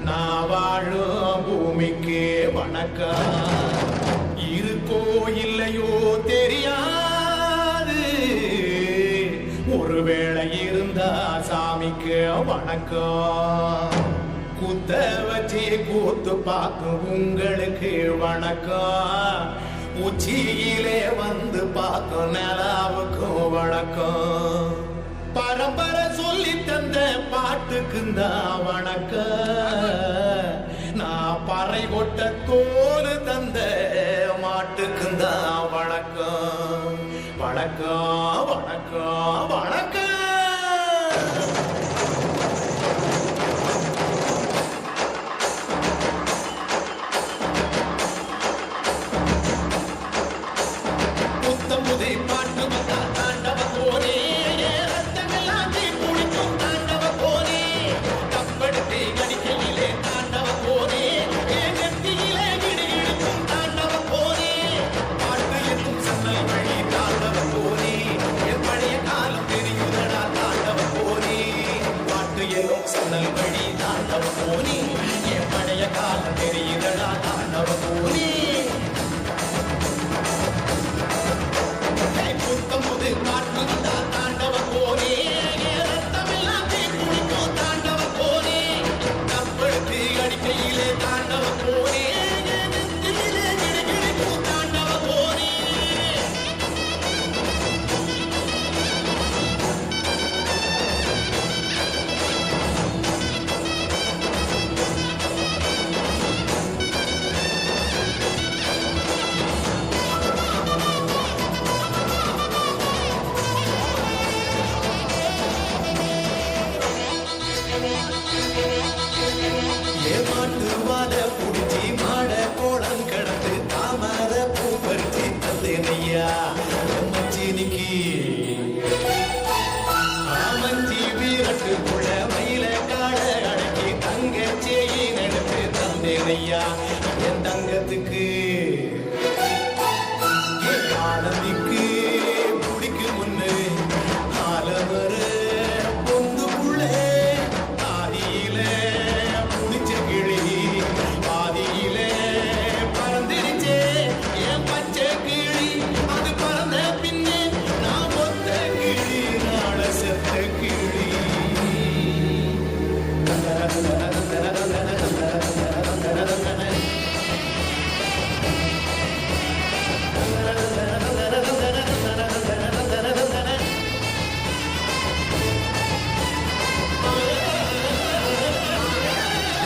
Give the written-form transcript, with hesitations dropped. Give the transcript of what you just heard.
நான் வாழும் பூமிக்கு வணக்கம். இருக்கோ இல்லையோ தெரியாது, ஒருவேளை இருந்தா சாமிக்கு வணக்கம். குத்த வச்சு கூத்து பார்க்கும் உங்களுக்கு வணக்கம். உச்சியிலே வந்து பார்க்கும் நிலாவுக்கும் வணக்கம். பரம்பரை சொல்லி தந்த பாட்டுக்குந்தா வணக்கம். நான் பறை கொட்ட தோல் தந்த மாட்டுக்குந்தா வணக்கம். வணக்கம் வணக்கம் வணக்கம். புத்தமுதை பாட்டு வந்தா தாண்டவ போனே, ரத்தமெல்லாம் தீ குளிக்கும் தாண்டவ போனே. கப்படுத்தி கடிக்கையிலே தாண்டவ போனே, நெத்தியிலே கிடுகிடுக்கும் தாண்டவ போனே. பாட்டு என்னும் சன்னல் வழி தாண்டவ போனே, என் பழைய காலம் தெரியுதடா தாண்டவ போனே. பாட்டு என்னும் சன்னல் வழி தாண்டவ போனே, என் பழைய காலம் தெரியுதடா தாண்டவ போனே. புத்தமுது பாட்டு வந்தா தாண்டவ போனே, ரத்தமெல்லாம் தீ குளிக்கும் தாண்டவ போனே. கப்படுத்தி அடிக்கையிலே தாண்டவ போனே, நெத்தியிலே கிடுகிடுக்கும் தாண்டவ போனே. ஏமாட்டு வாழ புடிச்சி மாட கோலம் கடந்து தாமர பூ பறிச்சி தந்தேனையா மச்சினிக்கு. ஆமஞ்சி வீரட்டுக்குள்ள மயில காட அடக்கி தங்க சேயின் எடுத்து தந்தேனையா என் தங்கத்துக்கு.